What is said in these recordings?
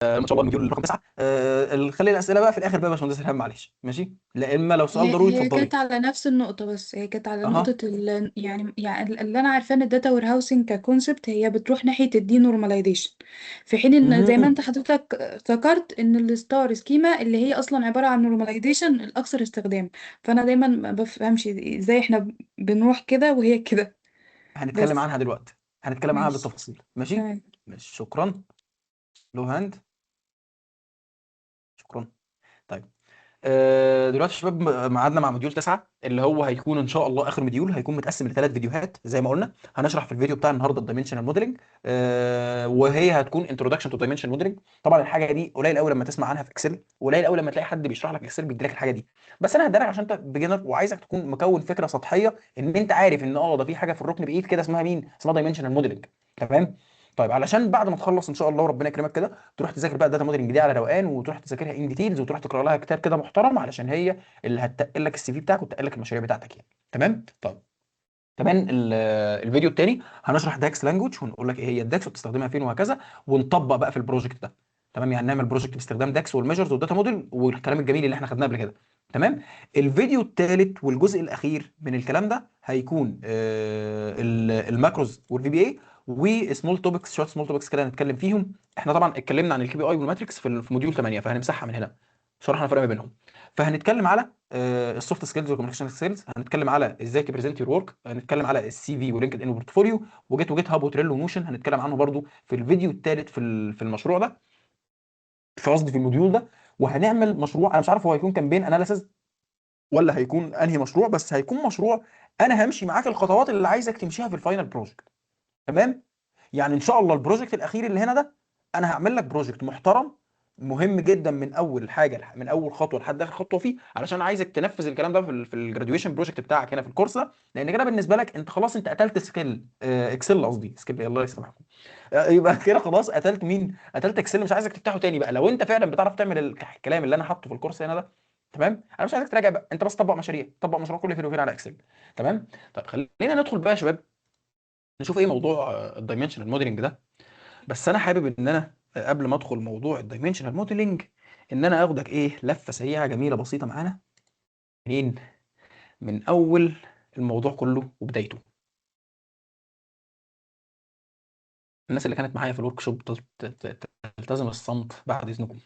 ان شاء الله المديول رقم 9. خلي الاسئله بقى في الاخر بقى يا باشمهندس الهام، معلش ماشي، لا اما لو سؤال ضروري هي اتفضلي. كانت على نفس النقطة، بس هي كانت على اها. نقطة يعني اللي أنا عارفاه إن الداتا وير هاوسنج ككونسبت هي بتروح ناحية الدي نورماليزيشن، في حين إن زي ما مهم. أنت حضرتك ذكرت إن الستار سكيما اللي هي أصلا عبارة عن نورماليزيشن الأكثر استخدام. فأنا دايما ما بفهمش إزاي إحنا بنروح كده وهي كده. هنتكلم بس عنها دلوقتي، هنتكلم عنها ماشي. بالتفاصيل، ماشي. تمام. ماشي، شكرا. لو هاند. شكرا. طيب. دلوقتي يا شباب ميعادنا مع موديول 9 اللي هو هيكون ان شاء الله اخر موديول، هيكون متقسم لثلاث فيديوهات زي ما قلنا. هنشرح في الفيديو بتاع النهارده الدايمنشنال موديلنج، وهي هتكون انتروداكشن تو دايمنشنال موديلنج. طبعا الحاجه دي قليل قوي لما تسمع عنها في اكسل، قليل قوي لما تلاقي حد بيشرح لك اكسل بيديلك الحاجه دي. بس انا هديلك عشان انت بيجنر، وعايزك تكون مكون فكره سطحيه ان انت عارف ان ده في حاجه في الركن بايد كده اسمها مين، اسمها دايمنشنال موديلنج. تمام. طيب علشان بعد ما تخلص ان شاء الله وربنا يكرمك كده تروح تذاكر بقى الداتا موديلنج دي على روقان، وتروح تذاكرها ان ديتيلز، وتروح تقرا لها كتاب كده محترم، علشان هي اللي هتتقل لك السي في بتاعك وتتقل لك المشاريع بتاعتك يعني. تمام. طيب. كمان الفيديو الثاني هنشرح داكس لانجوج، ونقول لك ايه هي الداكس وبتستخدمها فين وهكذا، ونطبق بقى في البروجكت ده. تمام، يعني نعمل بروجكت باستخدام داكس والميجرز والداتا موديل والكلام الجميل اللي احنا خدناه قبل كده. تمام. الفيديو الثالث والجزء الاخير من الكلام ده هيكون الماكروز والفي بي اي وسمول توبكس، شويه سمول توبكس كده نتكلم فيهم. احنا طبعا اتكلمنا عن الكي بي اي والماتريكس في موديول 8، فهنمسحها من هنا، شرحنا الفرق ما بينهم. فهنتكلم على السوفت سكيلز والكوميونيكيشن سكيلز، هنتكلم على ازاي تبريزنت يور ورك، هنتكلم على السي في ولينكد ان وبورتفوليو وجيت هاب وتريلو وموشن، هنتكلم عنه برضو في الفيديو الثالث في المشروع ده، في قصدي في الموديول ده. وهنعمل مشروع انا مش عارف هو هيكون كامبين اناليسز ولا هيكون انهي مشروع، بس هيكون مشروع انا همشي معاك الخطوات اللي عايزك تمشيها في الفاينل بروجكت. تمام. يعني ان شاء الله البروجكت الاخير اللي هنا ده انا هعمل لك بروجكت محترم مهم جدا من اول حاجه، من اول خطوه لحد اخر خطوه فيه، علشان عايزك تنفذ الكلام ده في الجراديويشن بروجكت بتاعك هنا في الكورس ده. لان كده بالنسبه لك انت خلاص انت قتلت سكيل اكسل، قصدي سكيل الله يسامحكم. يبقى كده خلاص قتلت مين؟ قتلت اكسل، مش عايزك تفتحه تاني بقى لو انت فعلا بتعرف تعمل الكلام اللي انا حاطه في الكورس هنا ده. تمام. انا مش عايزك تراجع بقى، انت بس طبق مشاريع، طبق مشروع كل فين وفين على اكسل. تمام. طيب خلينا ندخل بقى يا شباب، نشوف ايه موضوع الدايمنشنال موديلنج ده. بس انا حابب ان انا قبل ما ادخل موضوع الدايمنشنال موديلنج ان انا اخدك ايه لفه سريعه جميله بسيطه معانا منين، من اول الموضوع كله وبدايته. الناس اللي كانت معايا في الورك شوب تلتزم الصمت بعد اذنكم.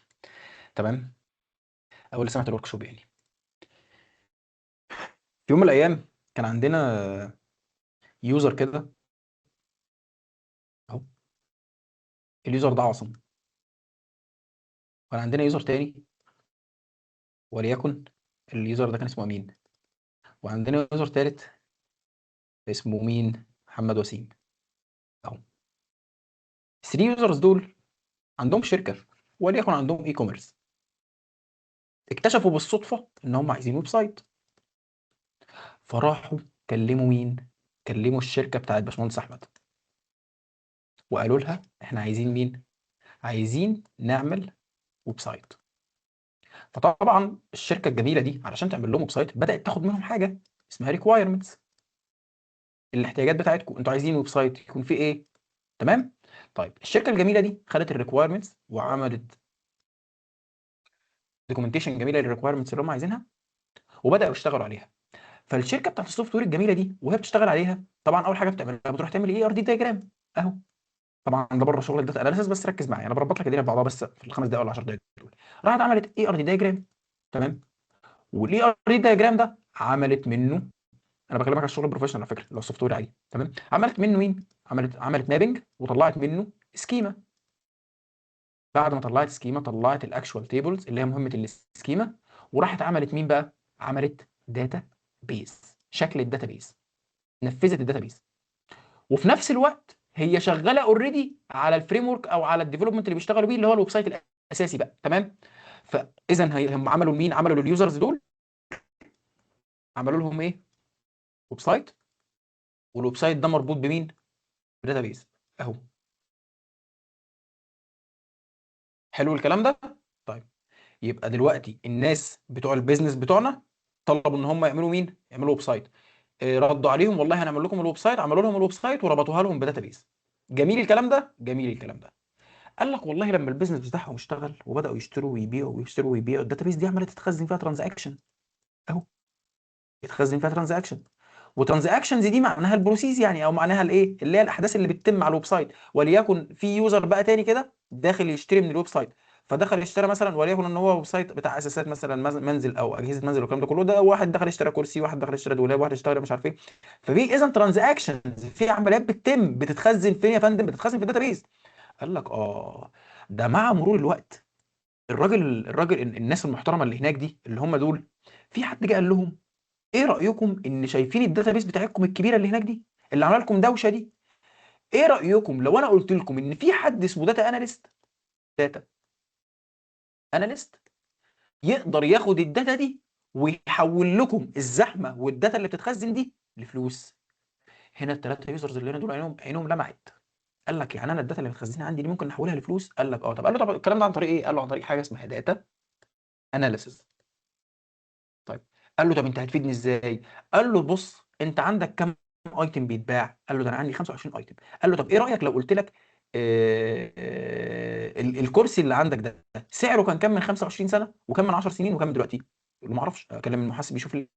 تمام. او اللي سمعت الورك شوب يعني. في يوم من الايام كان عندنا يوزر كده اهو، اليوزر ده عاصم. وكان عندنا يوزر تاني وليكن اليوزر ده كان اسمه امين. وعندنا يوزر تالت اسمه مين، محمد وسيم اهو. الثري يوزرز دول عندهم شركه وليكن عندهم اي كوميرس. اكتشفوا بالصدفه ان هم عايزين ويب سايت، فراحوا كلموا مين؟ كلموا الشركه بتاعت باشمهندس احمد، وقالوا لها احنا عايزين مين؟ عايزين نعمل ويب سايت. فطبعا الشركه الجميله دي علشان تعمل لهم ويب سايت بدات تاخد منهم حاجه اسمها ريكوايرمنتس، الاحتياجات بتاعتكم، انتوا عايزين ويب سايت يكون فيه ايه. تمام. طيب الشركه الجميله دي خدت الريكوايرمنتس وعملت دوكيومنتيشن جميله للريكوايرمنتس اللي هم عايزينها، وبداوا يشتغلوا عليها. فالشركه بتاعت السوفت وير الجميله دي وهي بتشتغل عليها طبعا اول حاجه بتعملها بتروح تعمل اي ار دي دايجرام اهو. طبعا ده بره شغل الداتا اناليسيس، بس ركز معايا انا بربط لك الدنيا ببعضها بس في الخمس دقائق ولا 10 دقائق دول. راحت عملت اي ار دي دايجرام. تمام. والاي ار دي دايجرام ده عملت منه، انا بكلمك على الشغل البروفيشنال على فكره لو السوفت وير عادي. تمام. عملت منه مين؟ عملت مابنج وطلعت منه سكيما. بعد ما طلعت سكيما طلعت الاكشوال تيبلز اللي هي مهمه السكيما، وراحت عملت مين بقى؟ عملت داتا بيز، شكل الداتا بيز، نفذت الداتا بيز. وفي نفس الوقت هي شغاله اوريدي على الفريم ورك او على الديفلوبمنت اللي بيشتغلوا بيه اللي هو الويب سايت الاساسي بقى. تمام. فاذا هم عملوا مين؟ عملوا لليوزرز دول، عملوا لهم ايه؟ ويب سايت. والويب سايت ده مربوط بمين؟ بداتا بيز اهو. حلو الكلام ده. طيب يبقى دلوقتي الناس بتوع البيزنس بتوعنا طلبوا ان هم يعملوا مين؟ يعملوا ويب سايت. ردوا عليهم والله هنعمل لكم الويب سايت، عملوا لهم الويب سايت وربطوها لهم بداتا بيز. جميل الكلام ده، جميل الكلام ده. قال لك والله لما البيزنس بتاعهم اشتغل وبداوا يشتروا ويبيعوا ويشتروا ويبيعوا، الداتابيز دي عماله تتخزن فيها ترانزاكشن اهو، يتخزن فيها ترانزاكشن. وترانزاكشنز دي معناها البروسيس يعني، او معناها الايه اللي هي الاحداث اللي بتتم على الويب سايت. وليكن في يوزر بقى تاني كده داخل يشتري من الويب سايت، فدخل اشترى مثلا، وليكن ان هو ويب سايت بتاع اساسات مثلا منزل او اجهزه منزل والكلام ده كله، ده واحد دخل اشترى كرسي، واحد دخل اشترى دولاب، واحد اشترى مش عارف ايه. ففي اذا ترانزاكشنز، في عمليات بتتخزن فين يا فندم؟ بتتخزن في الداتابيز. قال لك اه، ده مع مرور الوقت الراجل الناس المحترمه اللي هناك دي اللي هم دول، في حد جه قال لهم ايه رايكم ان شايفين الداتابيس بتاعتكم الكبيره اللي هناك دي اللي عامله لكم دوشه دي، ايه رايكم لو انا قلت لكم ان في حد اسمه داتا اناليست يقدر ياخد الداتا دي ويحول لكم الزحمه والداتا اللي بتتخزن دي لفلوس؟ هنا الثلاثه يوزرز اللي هنا دول عينهم لمعت. قال لك يعني انا الداتا اللي متخزنه عندي دي ممكن نحولها لفلوس؟ قال لك اه. طب قال له طب الكلام ده عن طريق ايه؟ قال له عن طريق حاجه اسمها داتا اناليسز. طيب قال له طب انت هتفيدني ازاي؟ قال له بص، انت عندك كام ايتم بيتباع؟ قال له ده انا عندي 25 ايتم. قال له طب ايه رايك لو قلت لك الكرسي اللي عندك ده سعره كان كام من 25 سنه، وكام من 10 سنين، وكام من دلوقتي؟ يقول له ما اعرفش، اكلم المحاسب يشوف لي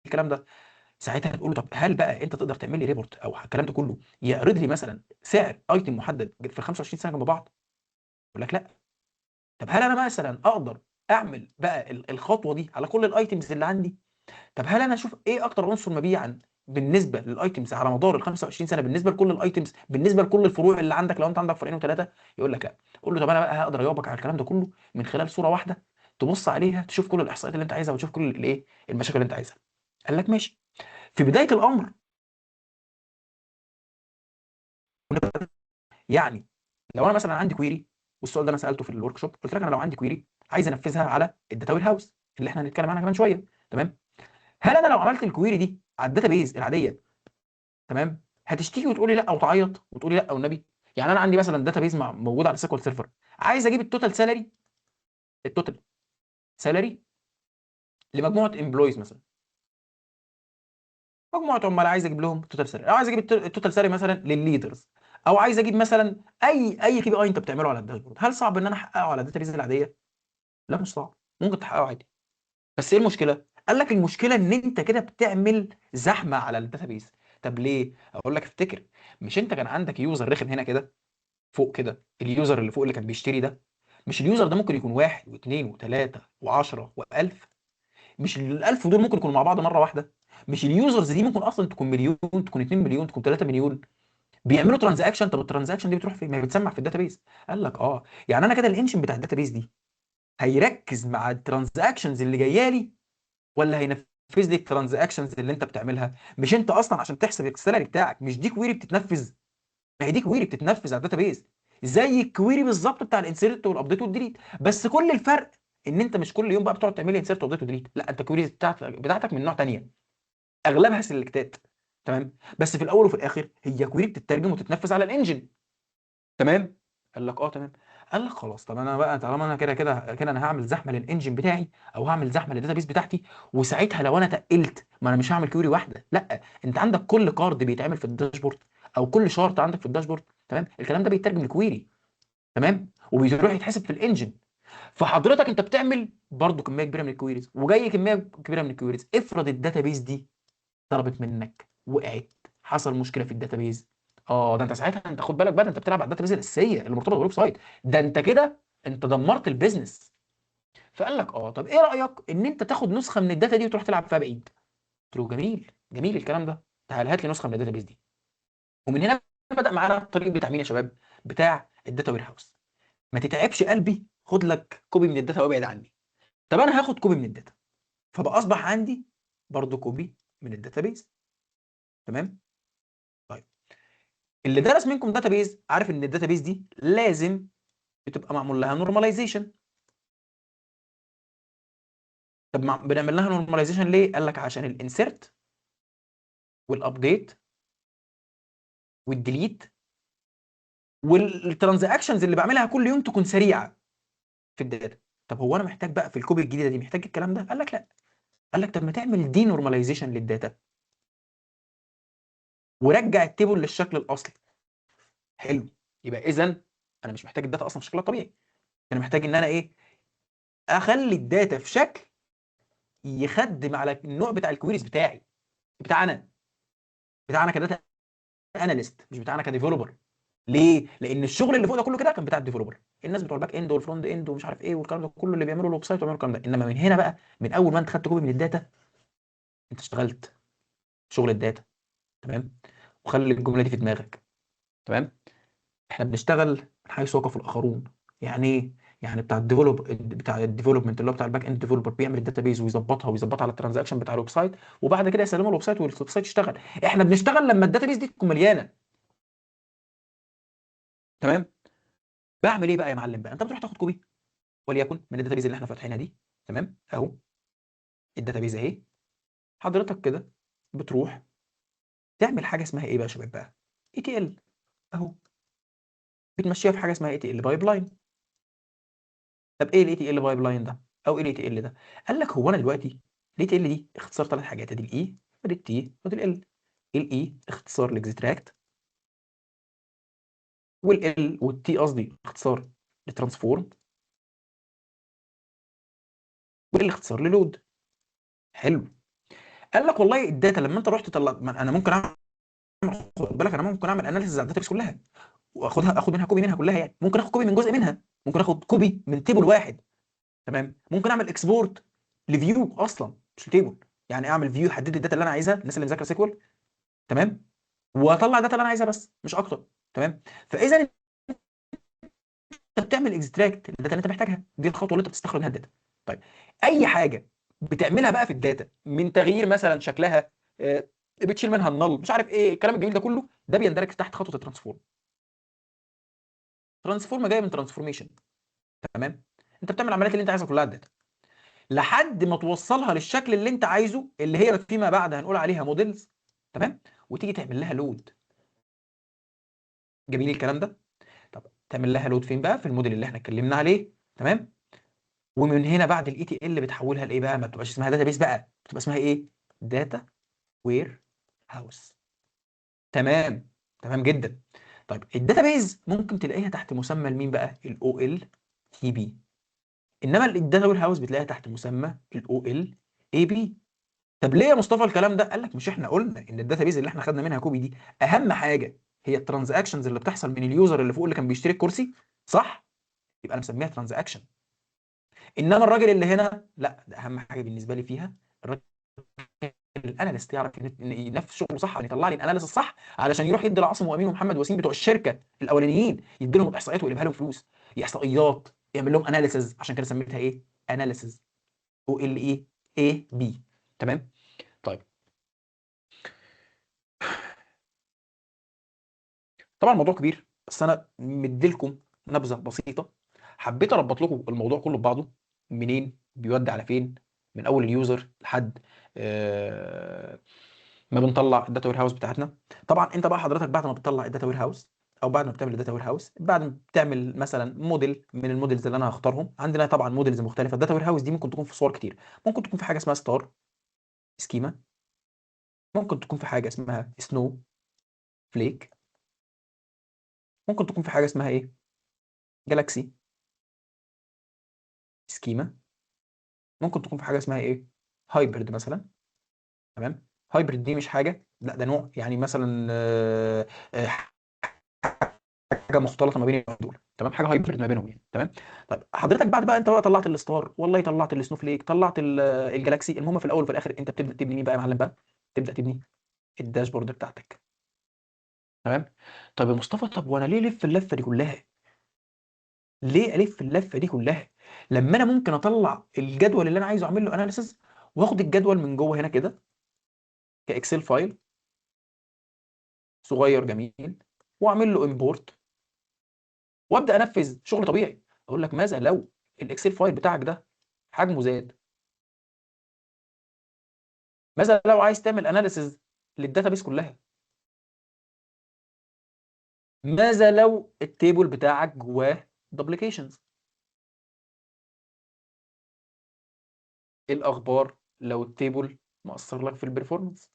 الكلام ده. ساعتها هتقول له طب هل بقى انت تقدر تعمل لي ريبورت او الكلام ده كله يعرض لي مثلا سعر ايتم محدد في 25 سنه جنب بعض؟ يقول لك لا. طب هل انا مثلا اقدر اعمل بقى الخطوه دي على كل الايتمز اللي عندي؟ طب هل انا اشوف ايه اكتر عنصر مبيعا بالنسبه للايتمز على مدار ال 25 سنه، بالنسبه لكل الايتمز، بالنسبه لكل الفروع اللي عندك لو انت عندك فرعين وثلاثه؟ يقول لك لا. قول له طب انا بقى هقدر اجاوبك على الكلام ده كله من خلال صوره واحده، تبص عليها تشوف كل الاحصائيات اللي انت عايزها وتشوف كل الايه المشاكل اللي انت عايزها. قال لك ماشي. في بدايه الامر يعني لو انا مثلا عندي كويري، والسؤال ده انا سالته في الورك شوب، قلت لك انا لو عندي كويري عايز انفذها على الداتا وير هاوس اللي احنا هنتكلم عنها كمان شويه، تمام؟ هل انا لو عملت الكويري دي على الداتا بيز العاديه، تمام، هتشتكي وتقولي لا وتعيط وتقولي لا والنبي؟ يعني انا عندي مثلا داتا بيز موجود على سيكوال سيرفر، عايز اجيب التوتال سالري لمجموعه امبلويز مثلا، مجموعه عمال عايز اجيب لهم التوتال سالري، او عايز اجيب التوتال سالري مثلا للليدرز، او عايز اجيب مثلا اي كي بي اي انت بتعمله على الداشبورد. هل صعب ان انا احققه على الداتا بيز العاديه؟ لا مش صعب، ممكن تحققه عادي. بس ايه المشكله؟ قال لك المشكله ان انت كده بتعمل زحمه على الداتا بيز. طب ليه؟ اقول لك افتكر، مش انت كان عندك يوزر رخم هنا كده فوق كده، اليوزر اللي فوق اللي كان بيشتري ده، مش اليوزر ده ممكن يكون واحد واثنين وثلاثه وعشرة و1000؟ مش ال1000 دول ممكن يكونوا مع بعض مره واحده؟ مش اليوزرز دي ممكن اصلا تكون مليون، تكون 2 مليون، تكون 3 مليون بيعملوا ترانزاكشن؟ طب الترانزاكشن دي بتروح فين؟ ما هي بتسمع في الداتابيز. قال لك اه، يعني انا كده الانجن بتاع الداتابيز دي هيركز مع الترانزاكشنز اللي جايه لي، ولا هينفذ لي الترانزاكشنز اللي انت بتعملها؟ مش انت اصلا عشان تحسب السالري بتاعك مش دي كويري بتتنفذ؟ ما هي دي كويري بتتنفذ على الداتابيز زي الكويري بالظبط بتاع الانسيرت والابديت والديليت، بس كل الفرق ان انت مش كل يوم بقى بتقعد تعمل لي انسيرت وابديت وديليت، لا انت الكويري بتاعتك من نوع تانية، اغلبها سيلكتات، تمام؟ بس في الاول وفي الاخر هي كويري بتترجم وتتنفذ على الانجن، تمام؟ قال لك اه تمام. قال لك خلاص، طب انا بقى طالما انا كده انا هعمل زحمه للانجن بتاعي، او هعمل زحمه للداتابيس بتاعتي، وساعتها لو انا تقلت، ما انا مش هعمل كويري واحده، لا، انت عندك كل كارد بيتعمل في الداشبورد، او كل شارت عندك في الداشبورد، تمام، الكلام ده بيترجم لكويري، تمام، وبيروح يتحسب في الانجن. فحضرتك انت بتعمل برضو كميه كبيره من الكويريز، وجاي كميه كبيره من الكويريز، افرض الداتابيس دي ضربت منك، وقعت، حصل مشكله في الداتابيز، اه ده انت ساعتها انت خد بالك بقى، ده انت بتلعب على الداتابيز الاساسيه اللي مرتبطه بالويب سايت، ده انت كده انت دمرت البيزنس. فقال لك اه طب ايه رايك ان انت تاخد نسخه من الداتا دي وتروح تلعب فيها بعيد؟ قلت له جميل، جميل الكلام ده، تعال هات لي نسخه من الداتابيز دي. ومن هنا بدا معانا الطريق بتاع مين يا شباب؟ بتاع الداتا وير هاوس. ما تتعبش قلبي، خد لك كوبي من الداتا وابعد عني. طب انا هاخد كوبي من الداتا، فبقى اصبح عندي برضو كوبي من الداتابيز، تمام؟ طيب اللي درس منكم داتابيز عارف ان الداتابيز دي لازم بتبقى معمول لها نورماليزيشن. طب بنعمل لها نورماليزيشن ليه؟ قال لك عشان الانسيرت والابديت والديليت والترانزاكشنز اللي بعملها كل يوم تكون سريعه في الداتا. طب هو انا محتاج بقى في الكوبي الجديده دي محتاج الكلام ده؟ قال لك لا. قال لك طب ما تعمل دي نورماليزيشن للداتا ورجع التيبل للشكل الاصلي. حلو، يبقى اذا انا مش محتاج الداتا اصلا في شكلها الطبيعي، انا محتاج ان انا ايه، اخلي الداتا في شكل يخدم على النوع بتاع الكويريز بتاعي، بتاعنا بتاعنا كداتا اناليست، مش بتاعنا كديفلوبر. ليه؟ لان الشغل اللي فوق ده كله كده كان بتاع الديفلوبر، الناس بتوع الباك اند والفرونت اند ومش عارف ايه والكلام ده كله، اللي بيعملوا الويب سايت ويعملوا الكلام ده. انما من هنا بقى، من اول ما انت خدت كوبي من الداتا، انت اشتغلت شغل الداتا. تمام. وخلي الجمله دي في دماغك. تمام. احنا بنشتغل من حيث وقف الاخرون. يعني ايه؟ يعني بتاع الديفلوبمنت اللي هو بتاع الباك اند ديفلوبر بيعمل الداتابيز ويظبطها على الترانزاكشن بتاع الويب سايت، وبعد كده يسلموا الويب سايت والويب سايت يشتغل. احنا بنشتغل لما الداتابيز دي تكون مليانه. تمام. بعمل ايه بقى يا معلم؟ بقى انت بتروح تاخد كوبي وليكن من الداتابيز اللي احنا فاتحينها دي. تمام اهو، الداتابيز اهي. حضرتك كده بتروح تعمل حاجه اسمها ايه بقى يا شباب بقى؟ اي تي ال اهو. بتمشيها في حاجه اسمها اي تي ال بايب لاين. طب ايه الاي تي ال بايب لاين ده؟ او ايه الاي تي ال ده؟ قال لك هو انا دلوقتي الاي تي ال دي اختصار ثلاث حاجات، ادي الاي ادي التي ادي ال. الاي اختصار لاكستراكت، والال والتي قصدي اختصار لترانسفورم، والال اختصار للود. حلو. قال لك والله الداتا لما انت رحت طلع، انا ممكن اعمل، خد بالك انا ممكن اعمل اناليسيز على الداتا كلها، اخد منها كوبي منها كلها، يعني ممكن اخد كوبي من جزء منها، ممكن اخد كوبي من تيبل واحد. تمام. ممكن اعمل اكسبورت لفيو اصلا مش تيبل، يعني اعمل فيو يحدد لي الداتا اللي انا عايزها، الناس اللي مذاكره سيكوال. تمام. واطلع الداتا اللي انا عايزها بس مش اكتر. تمام. فاذا انت بتعمل اكستراكت الداتا اللي انت محتاجها، دي الخطوه اللي انت بتستخرج منها الداتا. طيب، اي حاجه بتعملها بقى في الداتا من تغيير مثلا شكلها، بتشيل منها النل، مش عارف ايه الكلام الجميل ده كله، ده بيندرج تحت خطوه الترانسفورم. ترانسفورم جايه من ترانسفورميشن. تمام. انت بتعمل العمليات اللي انت عايزها كلها على الداتا لحد ما توصلها للشكل اللي انت عايزه، اللي هي فيما بعد هنقول عليها موديلز. تمام. وتيجي تعمل لها لود. جميل الكلام ده. طب تعمل لها لود فين بقى؟ في الموديل اللي احنا اتكلمنا عليه. تمام. ومن هنا بعد الاي تي ال بتحولها لايه بقى؟ ما بتبقاش اسمها داتا بيس بقى، بتبقى اسمها ايه؟ داتا وير هاوس. تمام. تمام جدا. طيب الداتا بيز ممكن تلاقيها تحت مسمى مين بقى؟ الاو ال تي بي. انما الداتا وير هاوس بتلاقيها تحت مسمى الاو ال اي بي. طب ليه يا مصطفى الكلام ده؟ قال لك مش احنا قلنا ان الداتا بيز اللي احنا خدنا منها كوبي دي اهم حاجه هي الترانزاكشنز اللي بتحصل من اليوزر اللي فوق اللي كان بيشتري الكرسي؟ صح؟ يبقى انا مسميها ترانزاكشن. انما الراجل اللي هنا لا، ده اهم حاجه بالنسبه لي فيها الراجل الاناليست، يعرف ينفذ شغله صح، يطلع لي الاناليسيس الصح علشان يروح يدي لعاصم وامين ومحمد وسيم بتوع الشركه الاولانيين، يدي لهم الاحصائيات ويقلبها لهم فلوس، احصائيات، يعمل لهم اناليسيز. عشان كده سميتها ايه؟ اناليسيز. او ال اي بي. تمام. طيب طبعا الموضوع كبير، بس انا مديلكم نبذه بسيطه، حبيت اربط لكم الموضوع كله ببعضه، منين بيودي على فين، من اول اليوزر لحد آه، ما بنطلع الداتا وير هاوس بتاعتنا. طبعا انت بقى حضرتك بعد ما بتطلع الداتا وير هاوس، او بعد ما بتعمل الداتا وير هاوس، بعد ما بتعمل مثلا موديل من الموديلز اللي انا هختارهم، عندنا طبعا موديلز مختلفه. الداتا وير هاوس دي ممكن تكون في صور كتير، ممكن تكون في حاجه اسمها ستار سكيما، ممكن تكون في حاجه اسمها سنو فليك، ممكن تكون في حاجه اسمها ايه، جالاكسي سكيما، ممكن تكون في حاجه اسمها ايه، هايبرد مثلا. تمام. هايبرد دي مش حاجه، لا ده نوع، يعني مثلا حاجه مختلطه ما بين النوعين دول. تمام. حاجه هايبرد ما بينهم يعني. تمام. طيب حضرتك بعد بقى انت بقى طلعت الستار، والله طلعت السنوفليك، طلعت الجالاكسي، المهم في الاول وفي الاخر انت بتبدا تبني مين بقى يا معلم بقى؟ تبدا تبني الداشبورد بتاعتك. تمام. طب يا مصطفى، طب وانا ليه الف اللفه دي كلها؟ ليه الف اللفه دي كلها لما انا ممكن اطلع الجدول اللي انا عايزه اعمل له اناليسيز، واخد الجدول من جوه هنا كده كاكسل فايل صغير جميل، واعمل له امبورت، وابدا انفذ شغل طبيعي. اقول لك ماذا لو الاكسل فايل بتاعك ده حجمه زاد؟ ماذا لو عايز تعمل اناليسيز للداتابيس كلها؟ ماذا لو التيبل بتاعك جواه دوبليكيشنز؟ ايه الاخبار لو التيبل مأثر لك في البرفورمانس؟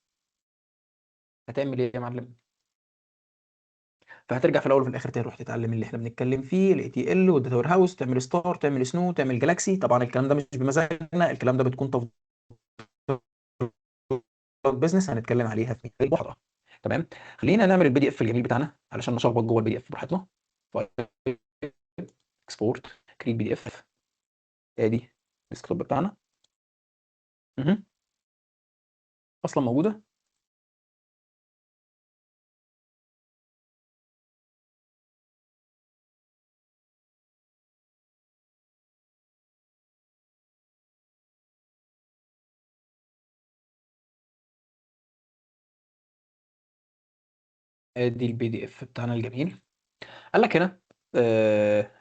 هتعمل ايه يا معلم؟ فهترجع في الاول وفي الاخر تروح تتعلم اللي احنا بنتكلم فيه، الاي تي ال والداتا وير هاوس، تعمل ستار، تعمل سنو، تعمل جالاكسي. طبعا الكلام ده مش بمزاجنا، الكلام ده بتكون تفضيلات بزنس هنتكلم عليها في لوحدها. تمام. خلينا نعمل البي دي اف الجميل بتاعنا علشان نشخبط جوه البي دي اف براحتنا. اكسبورت، كريت بي دي اف، ادي الديسكتوب بتاعنا. مهم. اصلا موجوده. ادي البي دي اف بتاعنا الجميل. قال لك هنا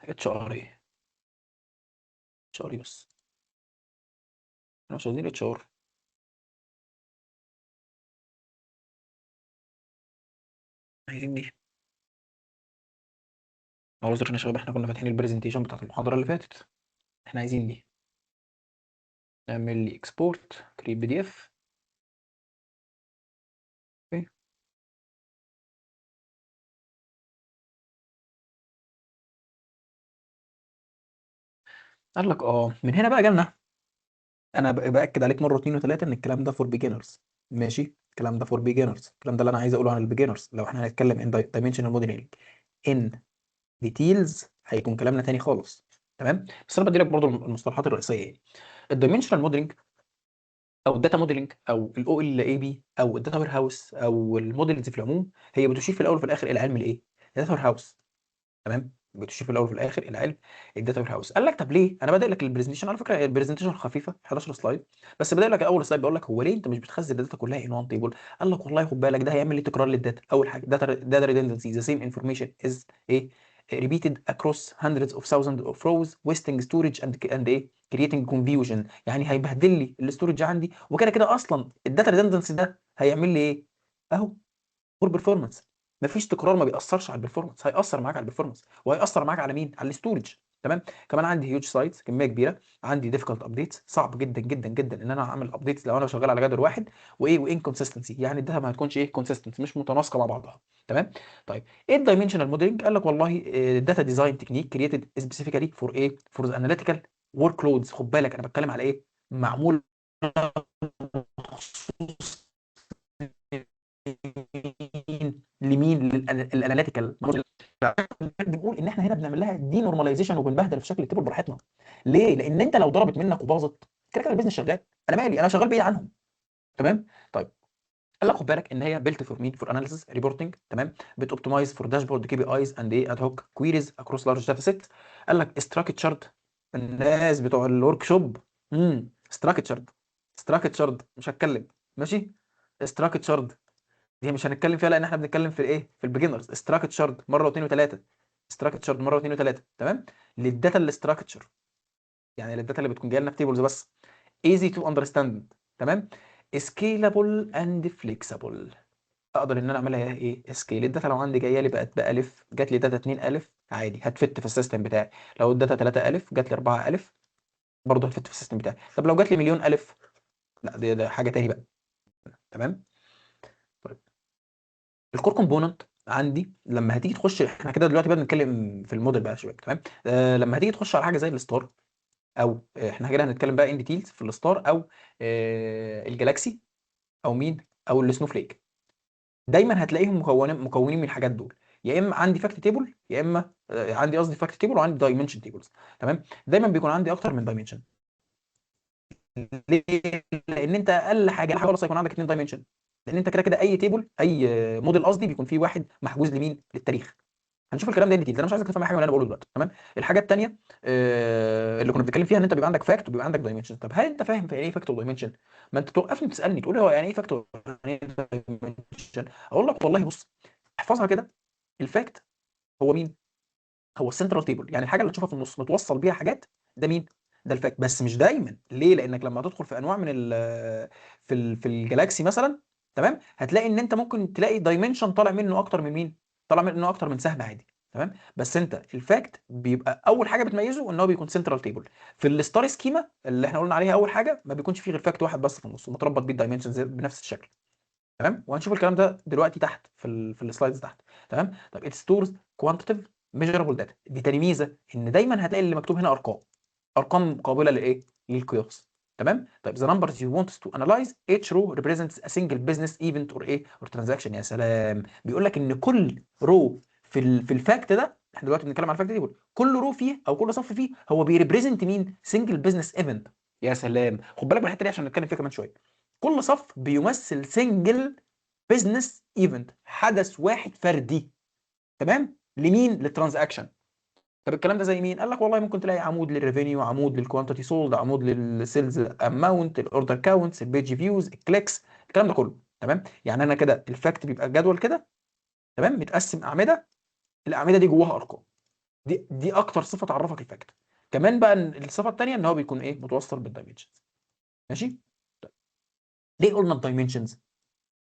اتش ار ايه، اتش ار بس، احنا مش عايزين اتش ار. عايزين دي. اعذر يا شباب، احنا كنا فاتحين البرزنتيشن بتاعت المحاضره اللي فاتت، احنا عايزين دي. نعمل لي اكسبورت كريت بي دي اف. قال لك من هنا بقى جالنا. انا باكد عليك مره واثنين وثلاثه ان الكلام ده فور بيجنرز. ماشي، الكلام ده فور بيجنرز، الكلام ده اللي انا عايز اقوله عن البيجنرز. لو احنا هنتكلم ان دايمنشنال موديلنج ان ديتيلز هيكون كلامنا تاني خالص. تمام. بس انا بدي لك برضه المصطلحات الرئيسيه يعني. الدايمنشنال موديلنج او الداتا موديلنج او الاو ال اي بي او الداتا وير هاوس او الموديلز في العموم، هي بتشير في الاول وفي الاخر الى علم الايه؟ الداتا وير هاوس. تمام. بتشير في الاول وفي الاخر الى علم الداتا وير هاوس. قال لك طب ليه انا بادئ لك البرزنتيشن؟ على فكره البرزنتيشن خفيفه 11 سلايد بس، بادئ لك اول سلايد بقول لك هو ليه انت مش بتخزن الداتا كلها ان وان تيبل. قال لك والله خد بالك ده هيعمل لي تكرار للداتا. اول حاجه داتا ريدندنسي، ذا سيم انفورميشن از ايه repeated across hundreds of thousands of rows wasting storage and ايه creating confusion. يعني هيبهدل لي الاستورج عندي، وكده كده اصلا الداتا ريدندنسي ده هيعمل لي ايه اهو بور بيرفورمانس. مفيش تكرار ما بيأثرش على البرفورمانس، هيأثر معاك على البرفورمانس وهيأثر معاك على مين؟ على الاستورج. تمام. كمان عندي هيوج سايتس، كميه كبيره، عندي ديفيكولت ابديتس، صعب جدا جدا جدا ان انا اعمل ابديتس لو انا شغال على جدول واحد، وايه وانكونسستنسي، يعني الداتا ما هتكونش ايه كونسيستنت، مش متناسقه مع بعضها. تمام. طيب ايه الدايمنشنال موديلنج؟ قال لك والله الداتا ديزاين تكنيك كرييتد سبيسيفيكالي فور ايه فور ذا اناليتيكال ورك لودز. خد بالك انا بتكلم على ايه؟ معمول لمين؟ للاناليتيكال. بنقول ان احنا هنا بنعمل لها دي نورماليزيشن وبنبهدل في شكل التيبل براحتنا. ليه؟ لان انت لو ضربت منك وباظت كده كده البيزنس شغال، انا مالي، انا شغال بعيد عنهم. تمام. طيب قال لك خد بالك ان هي بيلت فور مين؟ فور اناليسيس ريبورتنج. تمام. بتوبتمايز فور داشبورد كي بي ايز اند ايه اد هوك كويريز اكروس لارج داتا سيت. قال لك ستراكتشرد، الناس بتوع الورك شوب. ستراكتشرد، ستراكتشرد مش هتكلم. ماشي. ستراكتشرد دي مش هنتكلم فيها لان احنا بنتكلم في الايه في البيجنرز. ستراكتشرد مره واثنين وثلاثه، ستراكتشرد مره واثنين وثلاثه. تمام. للداتا الاستراكتشر، يعني للداتا اللي بتكون جايه لنا في تيبلز بس. ايزي تو اندرستاند. تمام. سكيلابل اند فليكسبل، اقدر ان انا اعملها ايه سكيل. الداتا لو عندي جايه لي بقت بألف، جات لي داتا 2 ألف عادي هتفت في السيستم بتاعي. لو الداتا 3 ألف جات لي 4 ألف برضه هتفت في السيستم بتاعي. طب لو جات لي مليون ألف، لا ده حاجه تاني بقى. تمام. طيب الكور كومبوننت عندي لما هتيجي تخش، احنا كده دلوقتي بقى بنتكلم في الموديل بقى يا شباب. تمام. لما هتيجي تخش على حاجه زي الستار، او احنا كده هنتكلم بقى ان ديتيلز في الستار، او الجالاكسي، او مين، او السنوفليك. دايما هتلاقيهم مكونين من الحاجات دول. يا اما عندي فاكت تيبل، يا اما عندي قصدي فاكت تيبل وعندي دايمنشن تيبلز. تمام. دايما بيكون عندي اكتر من دايمنشن. ليه؟ لان انت اقل حاجه خالص هيكون عندك 2 دايمنشن. لان انت كده كده اي تيبل، اي موديل قصدي، بيكون فيه واحد محجوز لمين؟ للتاريخ. هنشوف الكلام ده ان ديتيلز، انا مش عايزك تفهم اي حاجه من اللي انا بقوله دلوقتي. تمام. الحاجه الثانيه اللي كنا بنتكلم فيها ان انت بيبقى عندك فاكت وبيبقى عندك دايمنشن. طب هل انت فاهم في ايه فاكت ودايمنشن؟ ما انت توقفني تسالني تقول لي هو يعني ايه فاكت ويعني ايه دايمنشن، اقول لك والله بص احفظها كده. الفاكت هو مين؟ هو السنترال تيبل، يعني الحاجه اللي تشوفها في النص متوصل بيها حاجات، ده مين؟ ده الفاكت. بس مش دايما. ليه؟ لانك لما تدخل في انواع من في الجالاكسي مثلا، تمام، هتلاقي ان انت ممكن تلاقي دايمنشن طالع منه اكتر من مين؟ طالع منه اكتر من سهم عادي. تمام. بس انت الفاكت بيبقى اول حاجه بتميزه ان هو بيكون سنترال تيبل. في الستار سكيما اللي احنا قلنا عليها اول حاجه ما بيكونش فيه غير فاكت واحد بس في النص متربط بيه الدايمنشنز بنفس الشكل. تمام، وهنشوف الكلام ده دلوقتي تحت في السلايدز تحت. تمام. طب it stores quantitative measurable data. دي تاني ميزه، ان دايما هتلاقي اللي مكتوب هنا ارقام، ارقام قابله لايه؟ للقياس. تمام. طيب the numbers you want to analyze each row represents a single business event or ايه or transaction. يا سلام، بيقول لك ان كل رو في الفاكت ده، احنا دلوقتي بنتكلم على الفاكت دي، بيقول كل رو فيه او كل صف فيه هو بيريبريزنت مين؟ سنجل بزنس ايفنت. يا سلام، خد بالك من الحته دي عشان نتكلم فيها كمان شويه. كل صف بيمثل سنجل بزنس ايفنت، حدث واحد فردي. تمام، لمين؟ للترانزاكشن. طب الكلام ده زي مين؟ قال لك والله ممكن تلاقي عمود للريفينيو، عمود للكوانتيتي سولد، عمود للسيلز اماونت، الاوردر كاونتس، البيج فيوز، الكليكس، الكلام ده كله. تمام، يعني انا كده الفاكت بيبقى جدول كده، تمام، متقسم اعمده، الاعمده دي جواها ارقام. دي اكتر صفه تعرفك الفاكت. كمان بقى الصفه الثانيه ان هو بيكون ايه؟ متوصل بالدايمنشنز. ماشي. ليه قلنا الدايمنشنز؟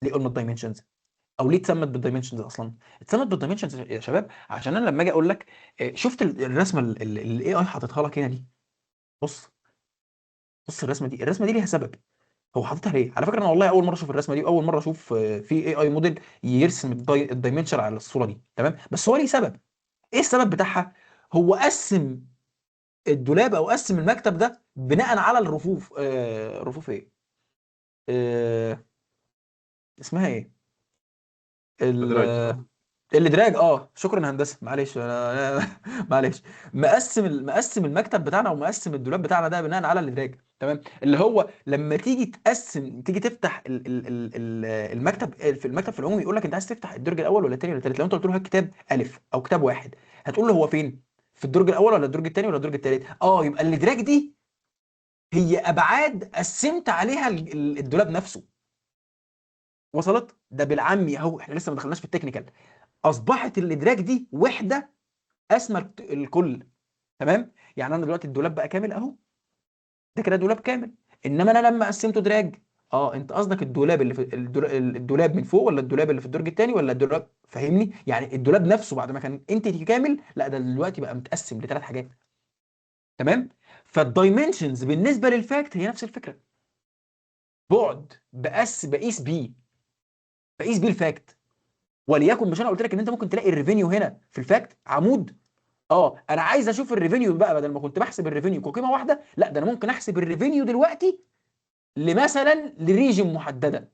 ليه قلنا الدايمنشنز؟ او ليه اتسمت بالدايمنشنز اصلا؟ اتسمت بالدايمنشنز يا شباب عشان انا لما اجي اقول لك شفت الرسمه اللي الاي اي حاططها لك هنا دي؟ بص، بص الرسمه دي ليها سبب. هو حاططها ليه؟ على فكره انا والله اول مره اشوف الرسمه دي، واول مره اشوف في اي اي موديل يرسم الدايمنشن على الصوره دي. تمام، بس هو ليه سبب. ايه السبب بتاعها؟ هو قسم الدولاب او قسم المكتب ده بناء على الرفوف. رفوف ايه؟ آه اسمها ايه؟ ادراج. الادراج. اه شكرا هندسه، معلش معلش. مقسم المكتب بتاعنا ومقسم الدولاب بتاعنا ده بناء على الادراج. تمام، اللي هو لما تيجي تقسم، تيجي تفتح المكتب، في المكتب في العموم يقول لك انت عايز تفتح الدرج الاول ولا الثاني ولا الثالث. لو انت قلت له هات كتاب الف او كتاب واحد، هتقول له هو فين؟ في الدرج الاول ولا الدرج الثاني ولا الدرج الثالث؟ يبقى الادراج دي هي ابعاد قسمت عليها الدولاب نفسه. وصلت؟ ده بالعامي اهو، احنا لسه ما دخلناش في التكنيكال. اصبحت الادراج دي وحده اسمى الكل. تمام، يعني انا دلوقتي الدولاب بقى كامل اهو، ده كده دولاب كامل. انما انا لما قسمته دراج، انت قصدك الدولاب اللي في الدولاب من فوق، ولا الدولاب اللي في الدرج الثاني، ولا الدولاب؟ فاهمني؟ يعني الدولاب نفسه بعد ما كان انتيتي كامل، لا ده دلوقتي بقى متقسم لثلاث حاجات. تمام، فالدايمنشنز بالنسبه للفاكت هي نفس الفكره. بعد بقيس بيه الفاكت. وليكن مش انا قلت لك ان انت ممكن تلاقي الريفينيو هنا في الفاكت عمود؟ انا عايز اشوف الريفينيو بقى، بدل ما كنت بحسب الريفينيو كقيمه واحده، لا ده انا ممكن احسب الريفينيو دلوقتي لمثلا لريجن محدده.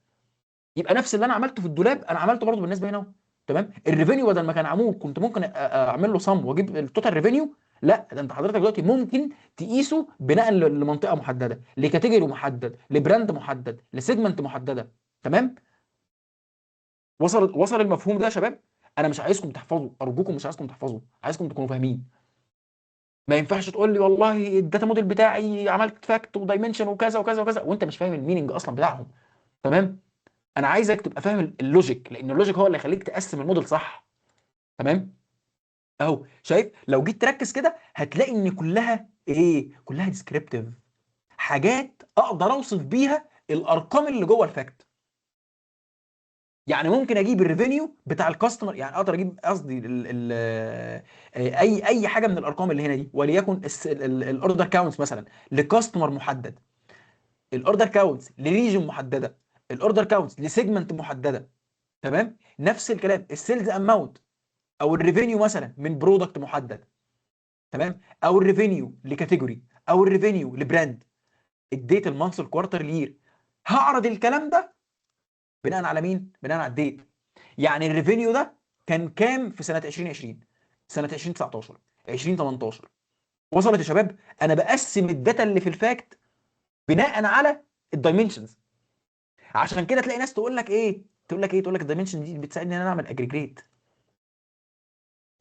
يبقى نفس اللي انا عملته في الدولاب انا عملته برضه بالنسبه هنا اهو. تمام، الريفينيو بدل ما كان عمود كنت ممكن اعمل له صم واجيب التوتال ريفينيو، لا ده انت حضرتك دلوقتي ممكن تقيسه بناء لمنطقه محدده، لكاتيجوري محدد، لبراند محدد، لسيجمنت محدده. تمام، وصل المفهوم ده يا شباب؟ انا مش عايزكم تحفظوا، ارجوكم مش عايزكم تحفظوا، عايزكم تكونوا فاهمين. ما ينفعش تقول لي والله الداتا موديل بتاعي عملت فاكت ودايمنشن وكذا وكذا وكذا وانت مش فاهم الميننج اصلا بتاعهم. تمام، انا عايزك تبقى فاهم اللوجيك، لان اللوجيك هو اللي يخليك تقسم الموديل صح. تمام، اهو شايف لو جيت تركز كده هتلاقي ان كلها ايه؟ كلها ديسكريبتيف، حاجات اقدر اوصف بيها الارقام اللي جوه الفاكت. يعني ممكن اجيب الريفينيو بتاع الكاستمر، يعني اقدر اجيب قصدي اي حاجه من الارقام اللي هنا دي، وليكن الاوردر كاونتس مثلا لكاستمر محدد، الاوردر كاونتس لريجن محدده، الاوردر كاونتس لسيجمنت محدده. تمام، نفس الكلام السيلز اماونت او الريفينيو مثلا من برودكت محدد. تمام، او الريفينيو لكاتيجوري، او الريفينيو لبراند، الديت، المانث، الكوارتر، الير. هعرض الكلام ده بناء على مين؟ بناء على الديت. يعني الريفينيو ده كان كام في سنه 2020، سنه 2019، 2018. وصلت يا شباب؟ انا بقسم الداتا اللي في الفاكت بناء على الدايمنشنز. عشان كده تلاقي ناس تقول لك الدايمنشن دي بتساعدني ان انا اعمل اجريجريت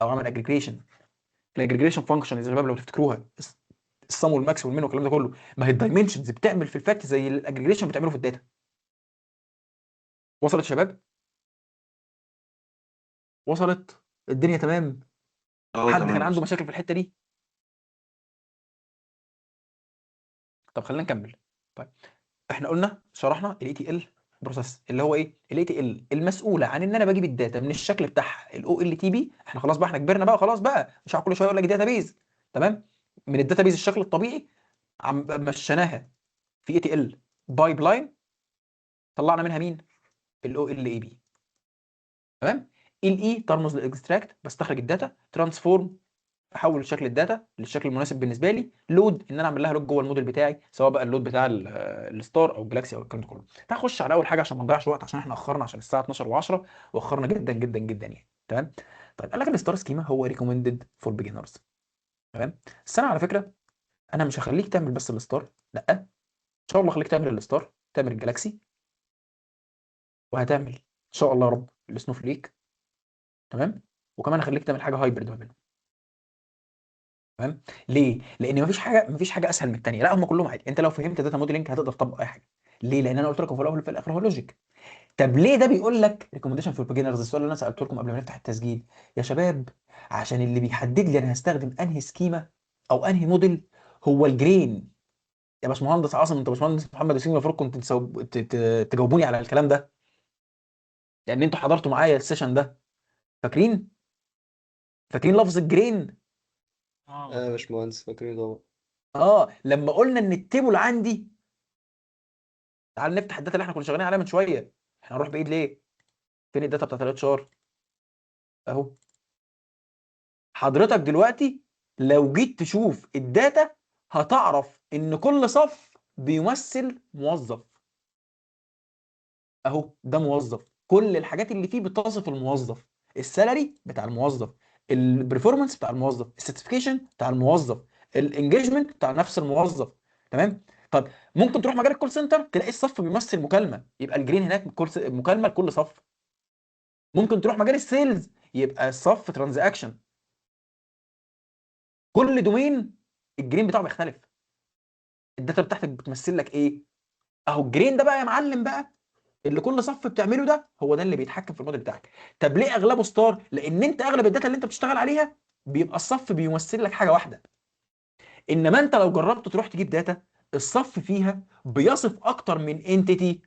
او اعمل اجريجريشن. الاجريجريشن فانكشن يا شباب لو تفتكروها، السم والماكس والمين والكلام ده كله، ما هي الدايمنشنز بتعمل في الفاكت زي الاجريجريشن بتعمله في الداتا. وصلت يا شباب؟ وصلت الدنيا تمام؟ اه حد كان تمام يا عنده أستاذ. مشاكل في الحته دي؟ طب خلينا نكمل. طيب احنا قلنا شرحنا الاي تي ال بروسيس، اللي هو ايه الاي تي ال؟ المسؤوله عن ان انا بجيب الداتا من الشكل بتاعها الاو ال تي بي. احنا خلاص بقى، احنا كبرنا بقى خلاص بقى، مش هقعد كل شويه اقول لك داتا بيز. تمام، من الداتا بيز الشكل الطبيعي مشيناها في اي تي ال بايب لاين، طلعنا منها مين؟ الاو ال اي بي. تمام. الاي ترمز للاكستراكت، بستخرج الداتا. ترانسفورم، احول شكل الداتا للشكل المناسب بالنسبه لي. لود، ان انا اعمل لها لود جوه الموديل بتاعي، سواء بقى اللود بتاع الستار او الجلاكسي او الكلام ده كله. تعال نخش على اول حاجه عشان ما نضيعش وقت، عشان احنا اخرنا، عشان الساعه 12 و10 واخرنا جدا جدا جدا يعني. تمام. طيب قال لك الستار سكيما هو ريكومندد فور بيجنرز. تمام. بس انا على فكره انا مش هخليك تعمل بس الستار، لا، ان شاء الله خليك تعمل الستار، تعمل الجلاكسي، وهتعمل ان شاء الله يا رب السنوفليك. تمام. وكمان هخليك تعمل حاجه هايبرد ما بينهم. تمام. ليه؟ لان مفيش حاجه اسهل من الثانيه، لا هم كلهم عادي. انت لو فهمت داتا موديلنج هتقدر تطبق اي حاجه. ليه؟ لان انا قلت لكم في الاول وفي الاخر هو لوجيك. طب ليه ده بيقول لك ريكومنديشن فور بيجنرز؟ السؤال اللي انا سالته لكم قبل ما نفتح التسجيل يا شباب، عشان اللي بيحدد لي انا هستخدم انهي سكيما او انهي موديل هو الجرين. يا باشمهندس عاصم، انت باشمهندس محمد ياسين، المفروض كنت تجاوبوني على الكلام ده، لان انتوا حضرتوا معايا السيشن ده. فاكرين لفظ الجرين؟ يا باشمهندس فاكرين طبعا. لما قلنا ان التيبل عندي، تعال نفتح الداتا اللي احنا كنا شغالين عليها من شويه. احنا هنروح بعيد ليه؟ فين الداتا بتاعت الاتش ار؟ اهو. حضرتك دلوقتي لو جيت تشوف الداتا هتعرف ان كل صف بيمثل موظف. اهو ده موظف، كل الحاجات اللي فيه بتصف الموظف. السالري بتاع الموظف، البرفورمانس بتاع الموظف، السيرتيفيكيشن بتاع الموظف، الانجيجمنت بتاع نفس الموظف. تمام. طب ممكن تروح مجال الكول سنتر تلاقي الصف بيمثل مكالمه، يبقى الجرين هناك مكالمه لكل صف. ممكن تروح مجال السيلز يبقى الصف ترانزاكشن. كل دومين الجرين بتاعه بيختلف. الداتا بتاعتك بتمثل لك ايه؟ اهو الجرين ده بقى يا معلم بقى، اللي كل صف بتعمله ده هو ده اللي بيتحكم في الموديل بتاعك. طب ليه اغلبه ستار؟ لان انت اغلب الداتا اللي انت بتشتغل عليها بيبقى الصف بيمثل لك حاجه واحده. انما انت لو جربت تروح تجيب داتا الصف فيها بيصف اكتر من انتيتي.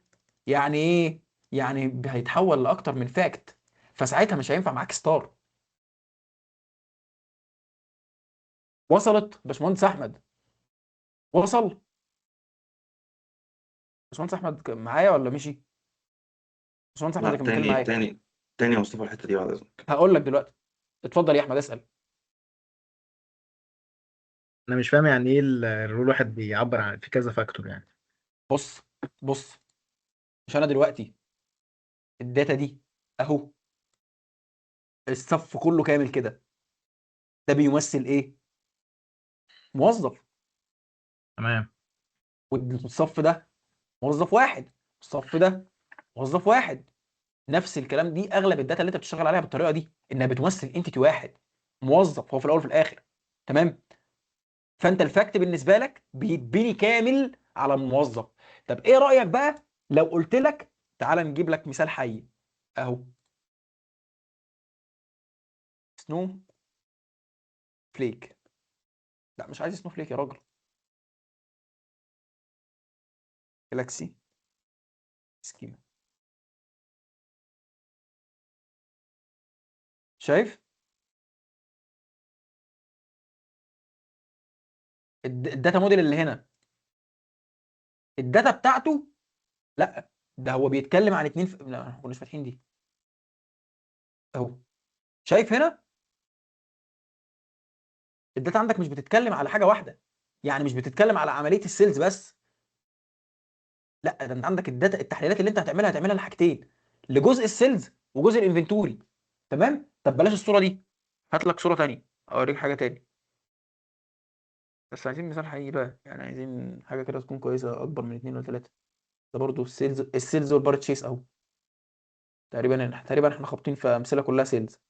يعني ايه؟ يعني هيتحول لاكتر من فاكت، فساعتها مش هينفع معاك ستار. وصلت باشمهندس احمد؟ وصل باشمهندس احمد معايا ولا مشي؟ باشمهندس احمد لا، اللي كان بيتكلم تاني معايا. تاني تاني يا مصطفى الحته دي بعد اذنك. هقول لك دلوقتي. اتفضل يا احمد اسال. انا مش فاهم يعني ايه الرول واحد بيعبر عن في كذا فاكتور يعني. بص بص، مش انا دلوقتي الداتا دي اهو الصف كله كامل كده، ده بيمثل ايه؟ موظف. تمام. والصف ده موظف واحد، الصف ده موظف واحد. نفس الكلام، دي اغلب الداتا اللي انت بتشتغل عليها بالطريقه دي، انها بتمثل انتيتي واحد، موظف هو في الاول وفي الاخر. تمام. فانت الفاكت بالنسبه لك بيتبني كامل على الموظف. طب ايه رايك بقى لو قلت لك تعال نجيب لك مثال حي اهو. سنو فليك. لا مش عايز سنو فليك يا راجل. جالاكسي سكيما. شايف الداتا موديل اللي هنا؟ الداتا بتاعته، لا ده هو بيتكلم عن اتنين لا ما كناش فاتحين دي اهو. شايف هنا الداتا عندك مش بتتكلم على حاجه واحده، يعني مش بتتكلم على عمليه السيلز بس، لا ده انت عندك الداتا التحليلات اللي انت هتعملها لحاجتين، لجزء السيلز وجزء الانفنتوري. تمام. طب بلاش الصوره دي، هات لك صوره تانية اوريك حاجه تاني. بس عايزين مثال حقيقي بقى، يعني عايزين حاجه كده تكون كويسه اكبر من اتنين ولا تلاته. ده برضو السيلز والبارتشيس اهو. تقريبا احنا خابطين في امثله كلها سيلز.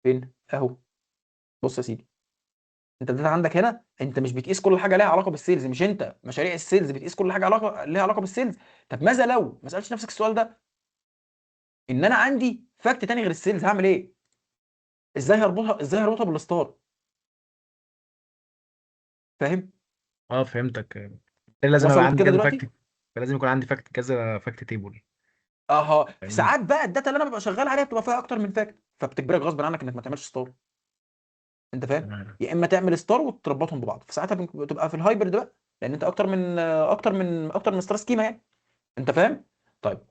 فين اهو؟ بص يا سيدي، انت الداتا عندك هنا انت مش بتقيس كل حاجه ليها علاقه بالسيلز، مش انت مشاريع السيلز بتقيس كل حاجه ليها علاقه بالسيلز. طب ماذا لو ما سالتش نفسك السؤال ده؟ ان انا عندي فاكت تاني غير السيلز، هعمل ايه؟ ازاي هربطها بالستار؟ فاهم؟ اه فهمتك. لازم يبقى وصلت عندي كده كذا دلوقتي؟ فاكت. لازم يكون عندي فاكت كذا فاكت تيبل. اه فاهمني. ساعات بقى الداتا اللي انا ببقى شغال عليها بتبقى فيها اكتر من فاكت، فبتجبرك غصب عنك انك ما تعملش ستار. انت فاهم؟ تمام. يا اما تعمل ستار وتربطهم ببعض، فساعتها بتبقى في الهايبرد بقى، لان انت اكتر من ستار سكيما يعني. انت فاهم؟ طيب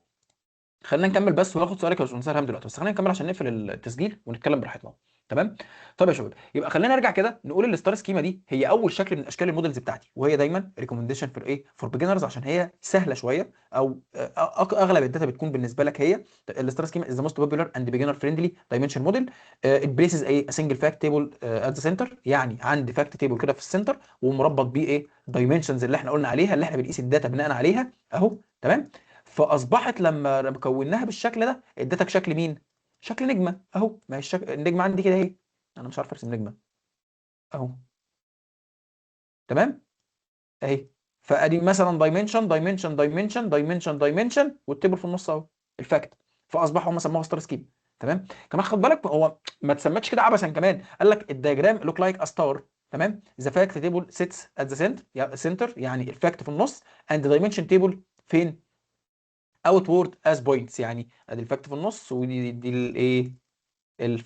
خلينا نكمل بس وهاخد سؤالك يا باشمهندس هام دلوقتي، بس خلينا نكمل عشان نقفل التسجيل ونتكلم براحتنا. تمام. طيب يا شباب، يبقى خلينا نرجع كده نقول الستار سكيما دي هي اول شكل من اشكال المودلز بتاعتي، وهي دايما ريكومنديشن في ايه فور بيجنرز عشان هي سهله شويه، او اغلب الداتا بتكون بالنسبه لك هي الستار سكيما از ذا موست بوبولار اند بيجنر فريندلي دايمنشن موديل. ات بريسز ايه سنجل فاكت تيبل ات ذا سنتر، يعني عندي فاكت تيبل كده في السنتر ومربط بيه ايه دايمنشنز اللي احنا قلنا عليها، اللي احنا بنقيس الداتا بناء عليها اهو. تمام. فاصبحت لما كوناها بالشكل ده ادتك شكل مين؟ شكل نجمه اهو. ما هي النجمه عندي كده اهي، انا مش عارف ارسم نجمه اهو. تمام اهي. فادي مثلا دايمنشن دايمنشن دايمنشن دايمنشن دايمنشن والتيبل في النص اهو الفاكت. فاصبحوا هم سموها ستار سكيم. تمام. كمان خد بالك هو ما اتسمتش كده عبثا، كمان قال لك الدياجرام لوك لايك ا ستار. تمام. ذا فاكت تيبل سيتس ات ذا سنتر، يعني الفاكت في النص، اند دايمنشن تيبل فين؟ اوتورد از بوينتس، يعني ادي الفاكت في النص ودي الايه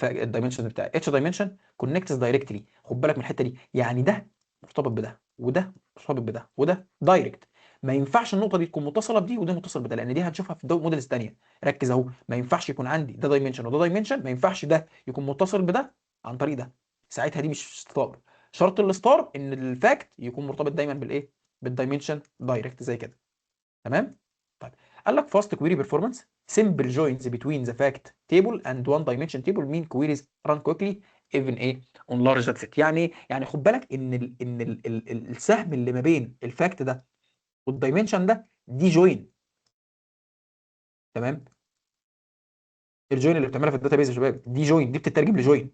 الدايمنشن بتاعي. اتش دايمنشن كونكتس دايركتلي، خد بالك من الحته دي، يعني ده مرتبط بده وده مرتبط بده وده دايركت. ما ينفعش النقطه دي تكون متصله بدي وده متصل بده، لان دي هنشوفها في موديلز ثانيه. ركز اهو، ما ينفعش يكون عندي ده دايمنشن وده دايمنشن، ما ينفعش ده يكون متصل بده عن طريق ده، ساعتها دي مش ستار. شرط الستار ان الفاكت يكون مرتبط دايما بالايه بالدايمنشن دايركت زي كده. تمام. طيب قال لك فاست كويري بيرفورمانس simple joins between the fact table and one dimension table mean queries run quickly even ايه on large data set. يعني ايه؟ يعني خد بالك ان السهم اللي ما بين الفاكت ده والدايمنشن ده دي جوين. تمام. الجوين اللي بتعملها في الداتابيز يا شباب دي جوين، دي بتترجم لجوين.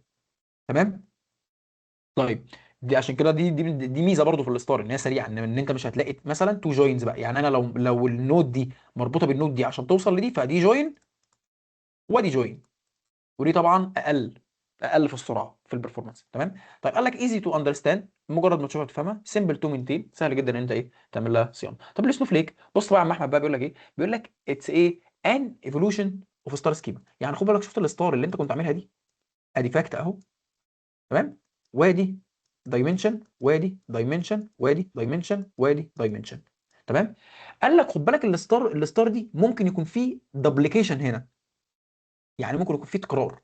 تمام. طيب دي عشان كده دي ميزه برضو في الستار ان هي سريعه، ان انت مش هتلاقي مثلا تو جوينز بقى، يعني انا لو النود دي مربوطه بالنود دي عشان توصل لدي فدي جوين ودي جوين، ودي طبعا اقل في السرعه في البرفورمانس. تمام. طيب قال لك ايزي تو اندرستاند، مجرد ما تشوفها تفهمها، سيمبل تو مينتين، سهل جدا ان انت ايه تعمل لها صيانه. طب السنوفليك بص بقى يا عم احمد بقى بيقول لك ايه، بيقول لك اتس ايه ان ايفولوشن اوف ستار سكيما. يعني خد بالك شفت الستار اللي انت كنت عاملها دي، ادي فاكت اهو. تمام. وادي دايمنشن وادي دايمنشن وادي دايمنشن وادي دايمنشن. تمام. قال لك خد بالك الستار دي ممكن يكون فيه دبليكيشن هنا، يعني ممكن يكون فيه تكرار.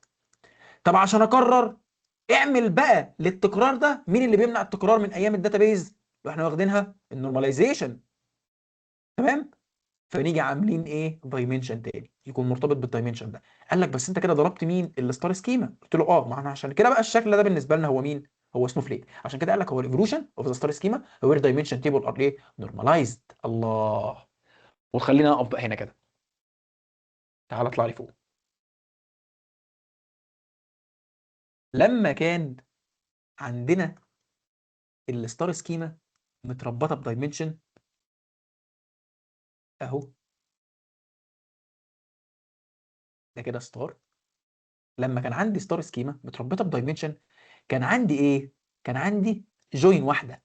طب عشان اكرر اعمل بقى للتكرار ده، مين اللي بيمنع التكرار من ايام الداتابيز واحنا واخدينها؟ النورماليزيشن. تمام. فنيجي عاملين ايه دايمنشن تاني يكون مرتبط بالدايمنشن ده. قال لك بس انت كده ضربت مين الستار سكيما، قلت له اه، ما احنا عشان كده بقى الشكل ده بالنسبه لنا هو مين؟ هو سنوفليك. عشان كده قال لك هو الايفولوشن اوف ذا ستار سكيما وير دايمنشن تيبل ار ايه نورماليزد. الله. وخلينا نقف بقى هنا كده، تعال اطلع لي فوق. لما كان عندنا الستار سكيما متربطه بدايمنشن اهو، ده كده ستار. لما كان عندي ستار سكيما متربطه بدايمنشن كان عندي ايه؟ كان عندي جوين واحده،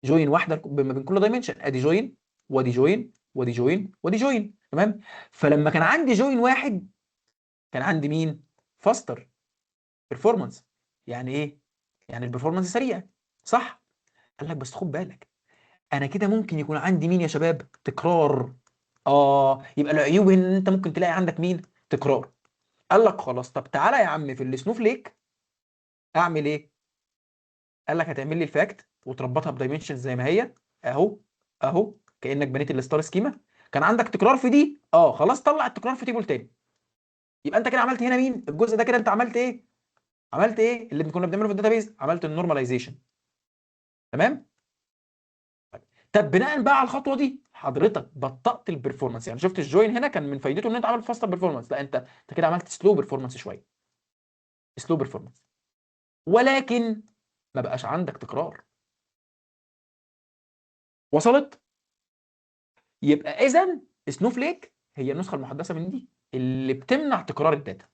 جوين واحده ما بين كل دايمنشن، ادي جوين وادي جوين وادي جوين وادي جوين. تمام. فلما كان عندي جوين واحد كان عندي مين؟ فاستر بيرفورمانس. يعني ايه؟ يعني البرفورمانس سريع، صح؟ قال لك بس خد بالك انا كده ممكن يكون عندي مين يا شباب؟ تكرار. يبقى العيوب ان انت ممكن تلاقي عندك مين؟ تكرار. قال لك خلاص طب تعالى يا عم في السنوفليك اعمل ايه؟ قال لك هتعمل لي الفاكت وتربطها بدايمنشن زي ما هي اهو اهو، كانك بنيت الستار سكيما. كان عندك تكرار في دي، خلاص طلع التكرار في تيبل تاني. يبقى انت كده عملت هنا مين؟ الجزء ده كده انت عملت ايه؟ عملت ايه اللي كنا بنعمله في الداتابيز؟ عملت النورماليزيشن. تمام. طب بناء بقى على الخطوه دي حضرتك بطأت البرفورمانس، يعني شفت الجوين هنا كان من فايدته ان انت عملت فاستر برفورمانس، لا انت كده عملت سلو برفورمانس شويه، سلو برفورمانس، ولكن ما بقاش عندك تكرار. وصلت؟ يبقى اذا سنوفليك هي النسخه المحدثه من دي اللي بتمنع تكرار الداتا،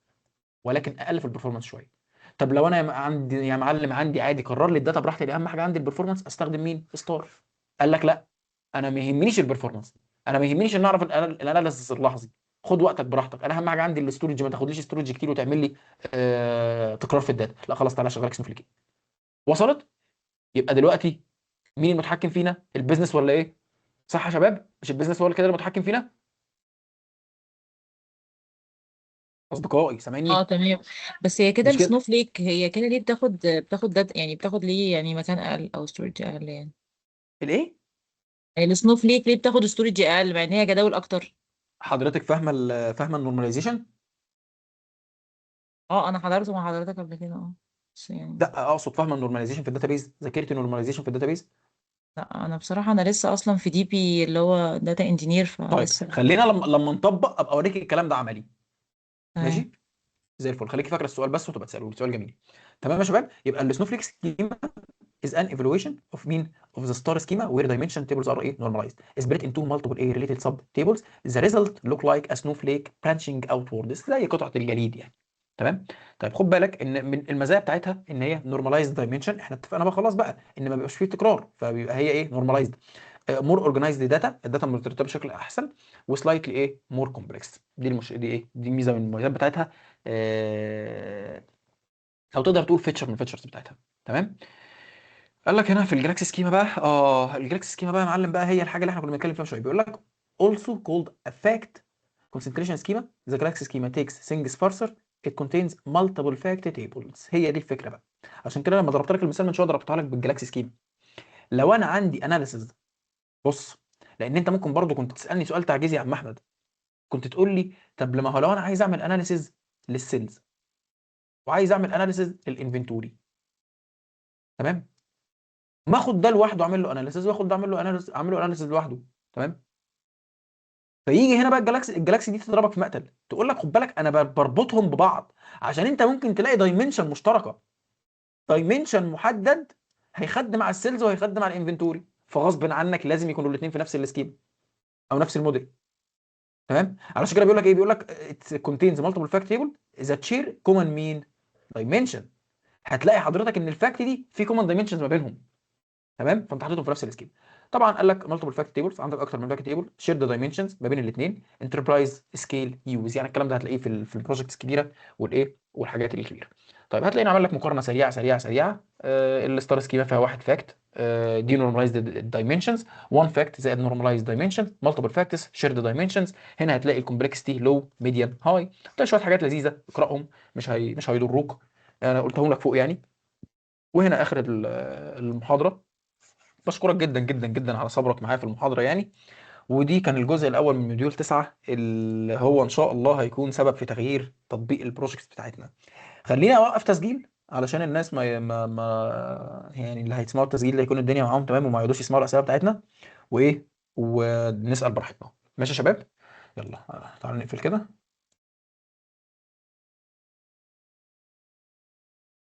ولكن اقل في البرفورمانس شويه. طب لو انا عندي يا معلم عندي عادي كرر لي الداتا براحتي، اهم حاجه عندي البرفورمانس، استخدم مين؟ ستار. قال لك لا، انا ما يهمنيش البرفورمانس، انا ما يهمنيش ان اعرف الاناليسيس اللحظي، خد وقتك براحتك، انا اهم حاجه عندي الاستورج، ما تاخدليش استورج كتير وتعمل لي تكرار في الداتا، لا خلاص تعالى شغلك سنوفليك. وصلت؟ يبقى دلوقتي مين المتحكم فينا؟ البيزنس ولا ايه؟ صح يا شباب؟ مش البيزنس هو اللي كده المتحكم فينا؟ اصدقائي سامعني؟ تمام. بس هي كده مش كده. السنوفليك هي كده ليه بتاخد داتا، يعني بتاخد ليه يعني مكان اقل او ستورج اقل يعني؟ الايه؟ يعني السنوفليك ليه بتاخد ستورج اقل مع ان هي جداول اكتر؟ حضرتك فاهمه فاهمه النورماليزيشن؟ انا حضرته مع حضرتك قبل كده بس يعني. لا اقصد فاهمه النورماليزيشن في الداتابيز، ذاكرتي النورماليزيشن في الداتابيز. لا انا بصراحه انا لسه اصلا في دي بي اللي هو داتا انجينير طيب فلسه. خلينا لما نطبق ابقى اوريك الكلام ده عملي. تمام. ماشي زي الفل، خليكي فاكره السؤال بس وتبقى تسالوني، سؤال جميل. تمام يا شباب، يبقى السنوفليك سكيما is an evaluation of mean of the star schema where dimension tables are normalized split into multiple related sub tables. The result look like a snowflake branching outwards زي قطعة الجليد يعني. تمام. طيب خد بالك ان من المزايا بتاعتها ان هي normalized dimension، احنا اتفقنا بقى خلاص بقى ان ما بيبقاش فيه تكرار، فبيبقى هي ايه normalized. مور اورجنايزد داتا، الداتا مرتبطه بشكل احسن، وسلايتلي ايه مور كومبلكس. دي ايه، دي ميزه من المميزات بتاعتها، او تقدر تقول فيتشر من الفيتشرز بتاعتها. تمام. قال لك هنا في الجلاكسي سكيما بقى، الجلاكسي سكيما بقى يا معلم بقى هي الحاجه اللي احنا كنا بنتكلم فيها من شويه. بيقول لك also called a fact concentration schema the galaxy schema takes things further it contains multiple fact tables. هي دي الفكره بقى. عشان كده لما ضربت لك المثال من شويه ضربتها لك بالجلاكسي سكيما. لو انا عندي اناليسز، بص، لان انت ممكن برضو كنت تسالني سؤال تعجيزي يا عم احمد، كنت تقول لي طب لما هو لو انا عايز اعمل اناليسز للسيلز وعايز اعمل اناليسز للانفنتوري، تمام، ما اخد ده لوحده اعمل له اناليسز، واخد ده اعمل له اناليسز لوحده. تمام. فيجي هنا بقى الجلاكسي دي تضربك في مقتل، تقول لك خد بالك انا بربطهم ببعض عشان انت ممكن تلاقي دايمنشن مشتركه، دايمنشن محدد هيخدم على السيلز وهيخدم على الانفنتوري، فغصب عنك لازم يكونوا الاثنين في نفس السكيم او نفس الموديل. تمام. علشان كده بيقول لك ايه، بيقول لك it contains multiple fact table that share common mean dimension. هتلاقي حضرتك ان الفاكت دي في common dimensions ما بينهم. تمام. فانت حاططهم في نفس السكيم. طبعا قال لك مالتيبل فاكت تيبلز، عندك اكتر من فاكت تيبل، شيرد دايمنشنز ما بين الاثنين، انتربرايز سكيل يوز، يعني الكلام ده هتلاقيه في البروجكتس الكبيره والايه والحاجات الكبيره. طيب هتلاقيني عامل لك مقارنه سريعه. الستار سكيما فيها واحد فاكت، دي نورماليزد دايمنشنز، 1 فاكت زائد نورماليزد دايمنشنز، مالتيبل فاكتس، شيرد دايمنشنز. هنا هتلاقي الكومبلكسيتي لو ميديان هاي. هتلاقي شويه حاجات لذيذه اقراهم، مش هيضروك، انا قلتهم لك فوق يعني. وهنا اخر المحاضره. بشكرك جدا جدا جدا على صبرك معايا في المحاضرة يعني. ودي كان الجزء الأول من موديول 9 اللي هو إن شاء الله هيكون سبب في تغيير تطبيق البروجكت بتاعتنا. خليني أوقف تسجيل علشان الناس يعني اللي هيسمعوا التسجيل ده يكون الدنيا معاهم تمام وما يقعدوش يسمعوا الأسئلة بتاعتنا، وإيه، ونسأل براحتنا. ماشي يا شباب؟ يلا تعالوا نقفل كده.